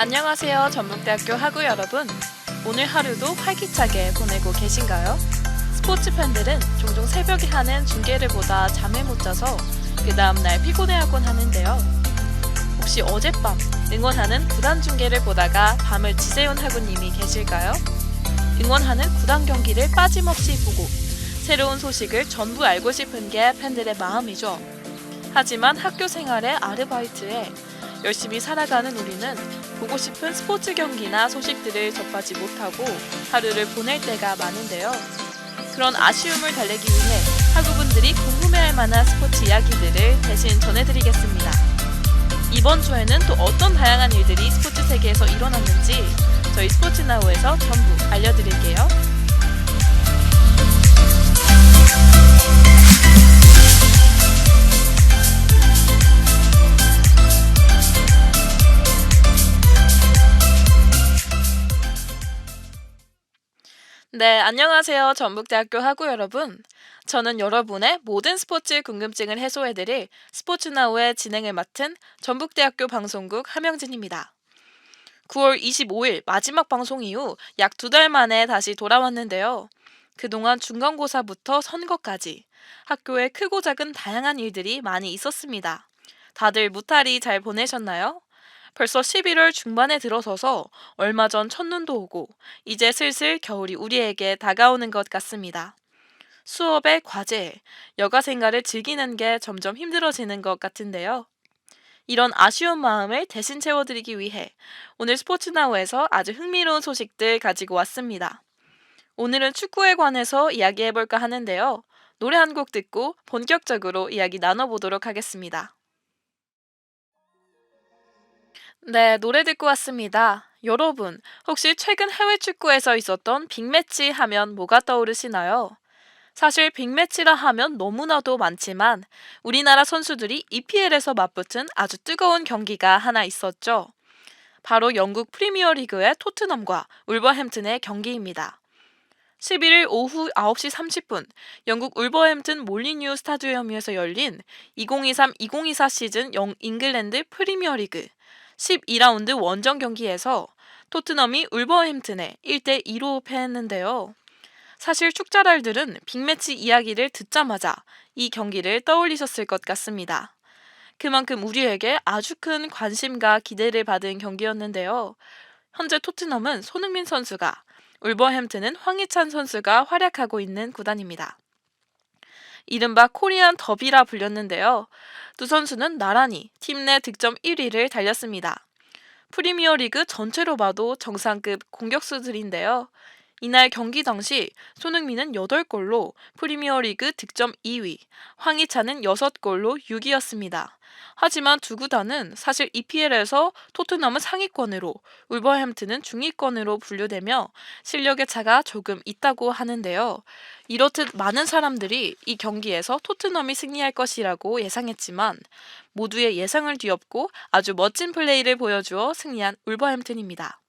안녕하세요, 전북대학교 학우 여러분. 오늘 하루도 활기차게 보내고 계신가요? 스포츠 팬들은 종종 새벽에 하는 중계를 보다 잠을 못 자서 그 다음날 피곤해하곤 하는데요. 혹시 어젯밤 응원하는 구단 중계를 보다가 밤을 지새운 학우님이 계실까요? 응원하는 구단 경기를 빠짐없이 보고 새로운 소식을 전부 알고 싶은 게 팬들의 마음이죠. 하지만 학교 생활의 아르바이트에 열심히 살아가는 우리는 보고 싶은 스포츠 경기나 소식들을 접하지 못하고 하루를 보낼 때가 많은데요. 그런 아쉬움을 달래기 위해 학우분들이 궁금해할 만한 스포츠 이야기들을 대신 전해드리겠습니다. 이번 주에는 또 어떤 다양한 일들이 스포츠 세계에서 일어났는지 저희 스포츠나우에서 전부 알려드릴게요. 네, 안녕하세요. 전북대학교 학우 여러분. 저는 여러분의 모든 스포츠 궁금증을 해소해드릴 스포츠나우의 진행을 맡은 전북대학교 방송국 함영진입니다. 9월 25일 마지막 방송 이후 약 2달 만에 다시 돌아왔는데요. 그동안 중간고사부터 선거까지 학교에 크고 작은 다양한 일들이 많이 있었습니다. 다들 무탈히 잘 보내셨나요? 벌써 11월 중반에 들어서서 얼마 전 첫눈도 오고 이제 슬슬 겨울이 우리에게 다가오는 것 같습니다. 수업에 과제, 여가 생활을 즐기는 게 점점 힘들어지는 것 같은데요. 이런 아쉬운 마음을 대신 채워드리기 위해 오늘 스포츠나우에서 아주 흥미로운 소식들 가지고 왔습니다. 오늘은 축구에 관해서 이야기해볼까 하는데요. 노래 한 곡 듣고 본격적으로 이야기 나눠보도록 하겠습니다. 네, 노래 듣고 왔습니다. 여러분, 혹시 최근 해외 축구에서 있었던 빅매치 하면 뭐가 떠오르시나요? 사실 빅매치라 하면 너무나도 많지만 우리나라 선수들이 EPL에서 맞붙은 아주 뜨거운 경기가 하나 있었죠. 바로 영국 프리미어리그의 토트넘과 울버햄튼의 경기입니다. 11일 오후 9시 30분 영국 울버햄튼 몰리뉴 스타디움에서 열린 2023-2024 시즌 잉글랜드 프리미어리그 12라운드 원정 경기에서 토트넘이 울버햄튼에 1대2로 패했는데요. 사실 축자랄들은 빅매치 이야기를 듣자마자 이 경기를 떠올리셨을 것 같습니다. 그만큼 우리에게 아주 큰 관심과 기대를 받은 경기였는데요. 현재 토트넘은 손흥민 선수가, 울버햄튼은 황희찬 선수가 활약하고 있는 구단입니다. 이른바 코리안 더비라 불렸는데요. 두 선수는 나란히 팀 내 득점 1위를 달렸습니다. 프리미어리그 전체로 봐도 정상급 공격수들인데요. 이날 경기 당시 손흥민은 8골로 프리미어리그 득점 2위, 황희찬은 6골로 6위였습니다. 하지만 두 구단은 사실 EPL에서 토트넘은 상위권으로 울버햄튼은 중위권으로 분류되며 실력의 차가 조금 있다고 하는데요. 이렇듯 많은 사람들이 이 경기에서 토트넘이 승리할 것이라고 예상했지만 모두의 예상을 뒤엎고 아주 멋진 플레이를 보여주어 승리한 울버햄튼입니다.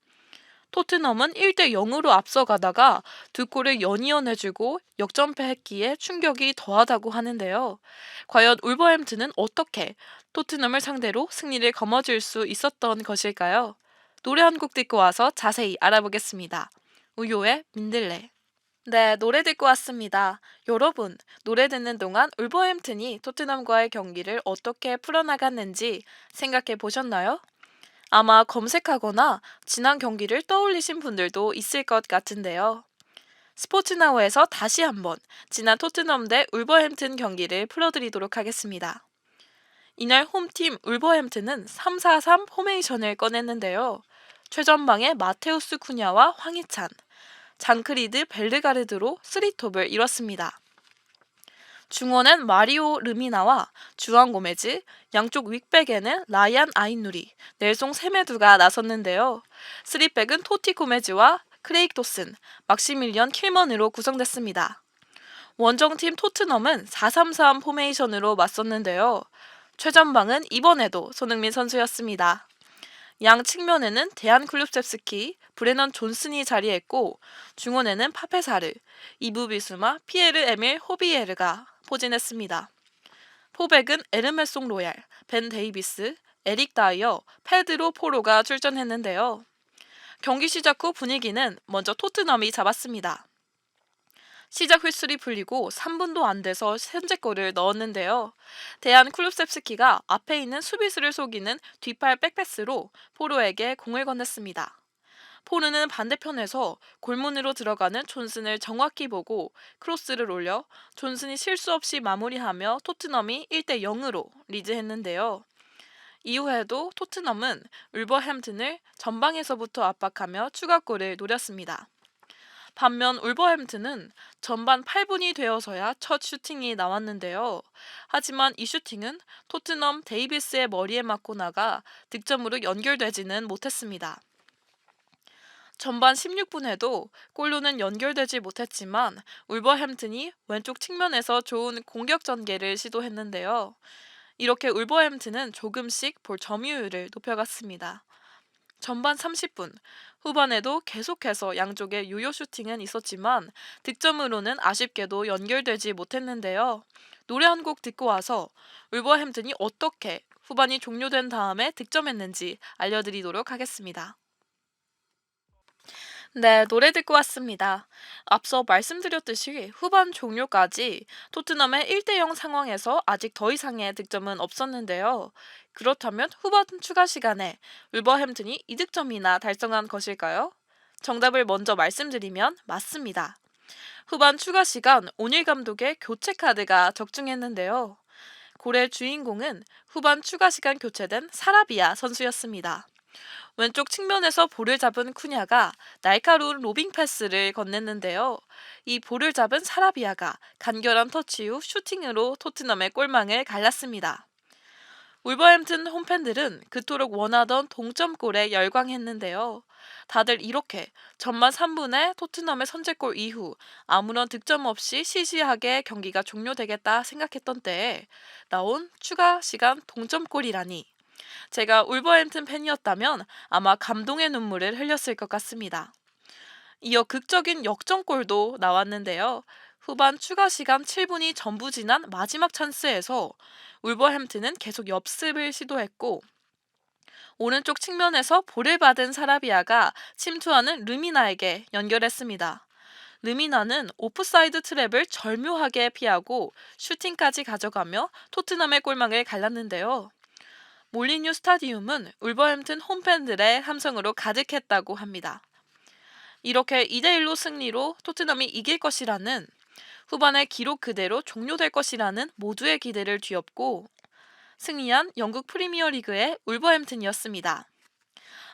토트넘은 1대0으로 앞서가다가 두 골을 연이어 내주고 역전패했기에 충격이 더하다고 하는데요. 과연 울버햄튼은 어떻게 토트넘을 상대로 승리를 거머쥘 수 있었던 것일까요? 노래 한 곡 듣고 와서 자세히 알아보겠습니다. 우효의 민들레. 네, 노래 듣고 왔습니다. 여러분, 노래 듣는 동안 울버햄튼이 토트넘과의 경기를 어떻게 풀어나갔는지 생각해 보셨나요? 아마 검색하거나 지난 경기를 떠올리신 분들도 있을 것 같은데요. 스포츠나우에서 다시 한번 지난 토트넘 대 울버햄튼 경기를 풀어드리도록 하겠습니다. 이날 홈팀 울버햄튼은 3-4-3 포메이션을 꺼냈는데요. 최전방에 마테우스 쿠냐와 황희찬, 장크리드 벨르가르드로 3톱을 이뤘습니다. 중원엔 마리오 르미나와 주안 고메즈, 양쪽 윙백에는 라이안 아인누리, 넬송 세메두가 나섰는데요. 3백은 토티 고메즈와 크레이크 도슨, 막시밀리언 킬먼으로 구성됐습니다. 원정팀 토트넘은 4-3-3 포메이션으로 맞섰는데요. 최전방은 이번에도 손흥민 선수였습니다. 양 측면에는 데안 쿨룹셉스키, 브레넌 존슨이 자리했고 중원에는 파페사르, 이브 비수마, 피에르 에밀 호비에르가 포진했습니다. 포백은 에르메송 로얄, 벤 데이비스, 에릭 다이어, 페드로 포로가 출전했는데요. 경기 시작 후 분위기는 먼저 토트넘이 잡았습니다. 시작 휘슬이 풀리고 3분도 안 돼서 선제골을 넣었는데요. 대한 쿨루셉스키가 앞에 있는 수비수를 속이는 뒷발 백패스로 포로에게 공을 건넸습니다. 포르는 반대편에서 골문으로 들어가는 존슨을 정확히 보고 크로스를 올려 존슨이 실수 없이 마무리하며 토트넘이 1대 0으로 리드했는데요. 이후에도 토트넘은 울버햄튼을 전방에서부터 압박하며 추가골을 노렸습니다. 반면 울버햄튼은 전반 8분이 되어서야 첫 슈팅이 나왔는데요. 하지만 이 슈팅은 토트넘 데이비스의 머리에 맞고 나가 득점으로 연결되지는 못했습니다. 전반 16분에도 골로는 연결되지 못했지만 울버햄튼이 왼쪽 측면에서 좋은 공격 전개를 시도했는데요. 이렇게 울버햄튼은 조금씩 볼 점유율을 높여갔습니다. 전반 30분, 후반에도 계속해서 양쪽의 유효 슈팅은 있었지만 득점으로는 아쉽게도 연결되지 못했는데요. 노래 한 곡 듣고 와서 울버햄튼이 어떻게 후반이 종료된 다음에 득점했는지 알려드리도록 하겠습니다. 네, 노래 듣고 왔습니다. 앞서 말씀드렸듯이 후반 종료까지 토트넘의 1대0 상황에서 아직 더 이상의 득점은 없었는데요. 그렇다면 후반 추가 시간에 울버햄튼이 이득점이나 달성한 것일까요? 정답을 먼저 말씀드리면 맞습니다. 후반 추가 시간 오닐 감독의 교체 카드가 적중했는데요. 골의 주인공은 후반 추가 시간 교체된 사라비아 선수였습니다. 왼쪽 측면에서 볼을 잡은 쿠냐가 날카로운 로빙 패스를 건넸는데요. 이 볼을 잡은 사라비아가 간결한 터치 후 슈팅으로 토트넘의 골망을 갈랐습니다. 울버햄튼 홈팬들은 그토록 원하던 동점골에 열광했는데요. 다들 이렇게 전반 3분에 토트넘의 선제골 이후 아무런 득점 없이 시시하게 경기가 종료되겠다 생각했던 때에 나온 추가 시간 동점골이라니. 제가 울버햄튼 팬이었다면 아마 감동의 눈물을 흘렸을 것 같습니다. 이어 극적인 역전골도 나왔는데요. 후반 추가 시간 7분이 전부 지난 마지막 찬스에서 울버햄튼은 계속 역습을 시도했고 오른쪽 측면에서 볼을 받은 사라비아가 침투하는 르미나에게 연결했습니다. 르미나는 오프사이드 트랩을 절묘하게 피하고 슈팅까지 가져가며 토트넘의 골망을 갈랐는데요. 몰리뉴 스타디움은 울버햄튼 홈팬들의 함성으로 가득했다고 합니다. 이렇게 2대1로 승리로 토트넘이 이길 것이라는 후반의 기록 그대로 종료될 것이라는 모두의 기대를 뒤엎고 승리한 영국 프리미어리그의 울버햄튼이었습니다.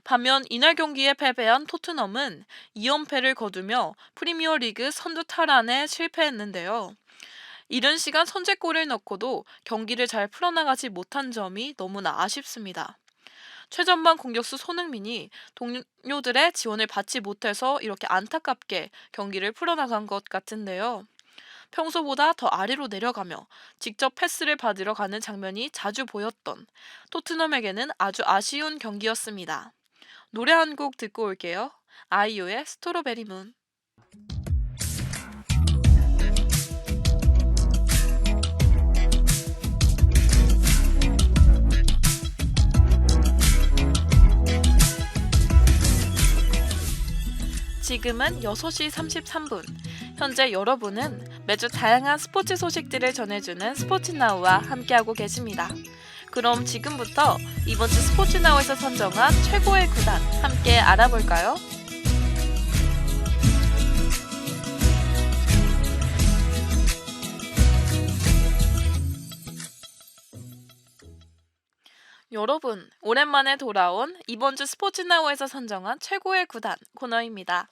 반면 이날 경기에 패배한 토트넘은 2연패를 거두며 프리미어리그 선두 탈환에 실패했는데요. 이른 시간 선제골을 넣고도 경기를 잘 풀어나가지 못한 점이 너무나 아쉽습니다. 최전방 공격수 손흥민이 동료들의 지원을 받지 못해서 이렇게 안타깝게 경기를 풀어나간 것 같은데요. 평소보다 더 아래로 내려가며 직접 패스를 받으러 가는 장면이 자주 보였던 토트넘에게는 아주 아쉬운 경기였습니다. 노래 한 곡 듣고 올게요. 아이유의 스트로베리 문. 지금은 6시 33분. 현재 여러분은 매주 다양한 스포츠 소식들을 전해주는 스포츠나우와 함께하고 계십니다. 그럼 지금부터 이번 주 스포츠나우에서 선정한 최고의 구단 함께 알아볼까요? 여러분, 오랜만에 돌아온 이번 주 스포츠나우에서 선정한 최고의 구단 코너입니다.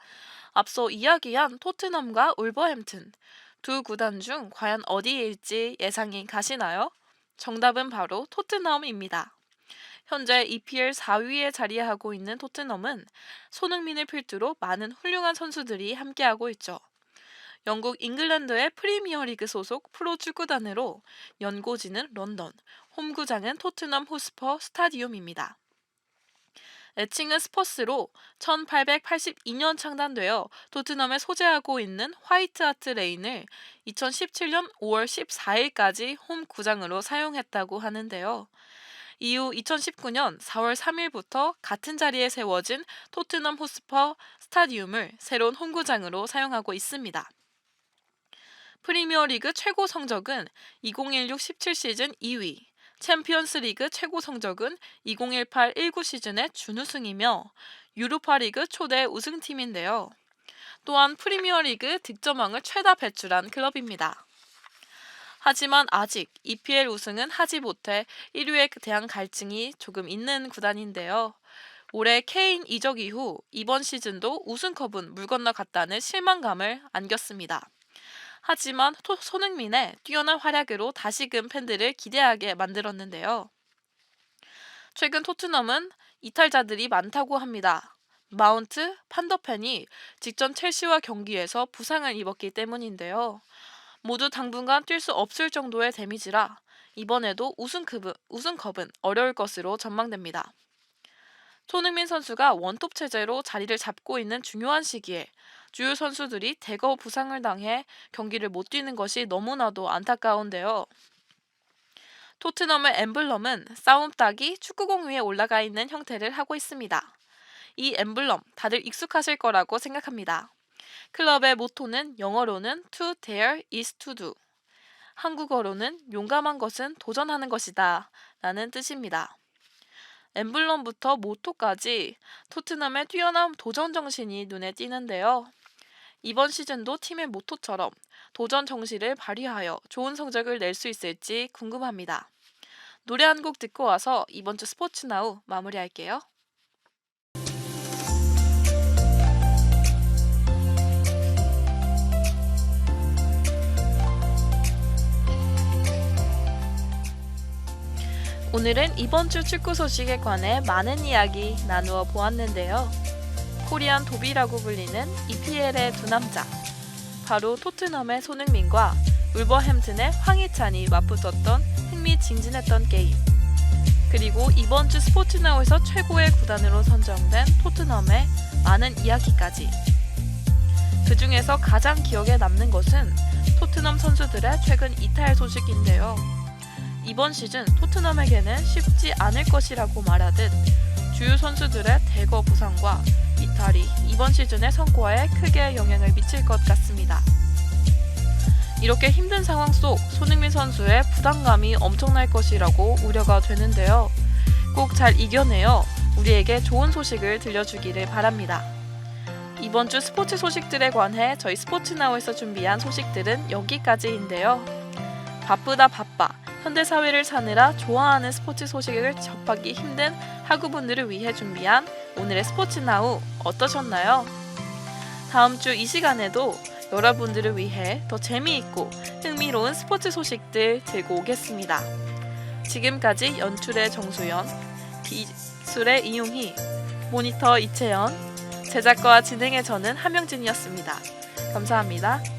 앞서 이야기한 토트넘과 울버햄튼 두 구단 중 과연 어디일지 예상이 가시나요? 정답은 바로 토트넘입니다. 현재 EPL 4위에 자리하고 있는 토트넘은 손흥민을 필두로 많은 훌륭한 선수들이 함께하고 있죠. 영국 잉글랜드의 프리미어리그 소속 프로 축구단으로 연고지는 런던, 홈구장은 토트넘 호스퍼 스타디움입니다. 애칭은 스퍼스로 1882년 창단되어 토트넘에 소재하고 있는 화이트 하트 레인을 2017년 5월 14일까지 홈 구장으로 사용했다고 하는데요. 이후 2019년 4월 3일부터 같은 자리에 세워진 토트넘 호스퍼 스타디움을 새로운 홈구장으로 사용하고 있습니다. 프리미어리그 최고 성적은 2016-17 시즌 2위, 챔피언스리그 최고 성적은 2018-19 시즌의 준우승이며 유로파리그 초대 우승팀인데요. 또한 프리미어리그 득점왕을 최다 배출한 클럽입니다. 하지만 아직 EPL 우승은 하지 못해 1위에 대한 갈증이 조금 있는 구단인데요. 올해 케인 이적 이후 이번 시즌도 우승컵은 물 건너갔다는 실망감을 안겼습니다. 하지만 손흥민의 뛰어난 활약으로 다시금 팬들을 기대하게 만들었는데요. 최근 토트넘은 이탈자들이 많다고 합니다. 마운트, 판더펜이 직전 첼시와 경기에서 부상을 입었기 때문인데요. 모두 당분간 뛸 수 없을 정도의 데미지라 이번에도 우승컵은 어려울 것으로 전망됩니다. 손흥민 선수가 원톱 체제로 자리를 잡고 있는 중요한 시기에 주요 선수들이 대거 부상을 당해 경기를 못 뛰는 것이 너무나도 안타까운데요. 토트넘의 엠블럼은 싸움닭이 축구공 위에 올라가 있는 형태를 하고 있습니다. 이 엠블럼 다들 익숙하실 거라고 생각합니다. 클럽의 모토는 영어로는 To dare is to do, 한국어로는 용감한 것은 도전하는 것이다 라는 뜻입니다. 엠블럼부터 모토까지 토트넘의 뛰어난 도전 정신이 눈에 띄는데요. 이번 시즌도 팀의 모토처럼 도전 정신을 발휘하여 좋은 성적을 낼 수 있을지 궁금합니다. 노래 한 곡 듣고 와서 이번 주 스포츠나우 마무리할게요. 오늘은 이번 주 축구 소식에 관해 많은 이야기 나누어 보았는데요. 코리안 도비라고 불리는 EPL의 두 남자, 바로 토트넘의 손흥민과 울버햄튼의 황희찬이 맞붙었던 흥미진진했던 게임, 그리고 이번 주 스포츠나우에서 최고의 구단으로 선정된 토트넘의 많은 이야기까지. 그 중에서 가장 기억에 남는 것은 토트넘 선수들의 최근 이탈 소식인데요. 이번 시즌 토트넘에게는 쉽지 않을 것이라고 말하듯 주요 선수들의 대거 부상과 이탈이 이번 시즌의 성과에 크게 영향을 미칠 것 같습니다. 이렇게 힘든 상황 속 손흥민 선수의 부담감이 엄청날 것이라고 우려가 되는데요. 꼭 잘 이겨내어 우리에게 좋은 소식을 들려주기를 바랍니다. 이번 주 스포츠 소식들에 관해 저희 스포츠나우에서 준비한 소식들은 여기까지인데요. 바쁘다 바빠 현대사회를 사느라 좋아하는 스포츠 소식을 접하기 힘든 학우분들을 위해 준비한 오늘의 스포츠나우 어떠셨나요? 다음 주 이 시간에도 여러분들을 위해 더 재미있고 흥미로운 스포츠 소식들 들고 오겠습니다. 지금까지 연출의 정수연, 기술의 이용희, 모니터 이채연, 제작과 진행의 저는 함영진이었습니다. 감사합니다.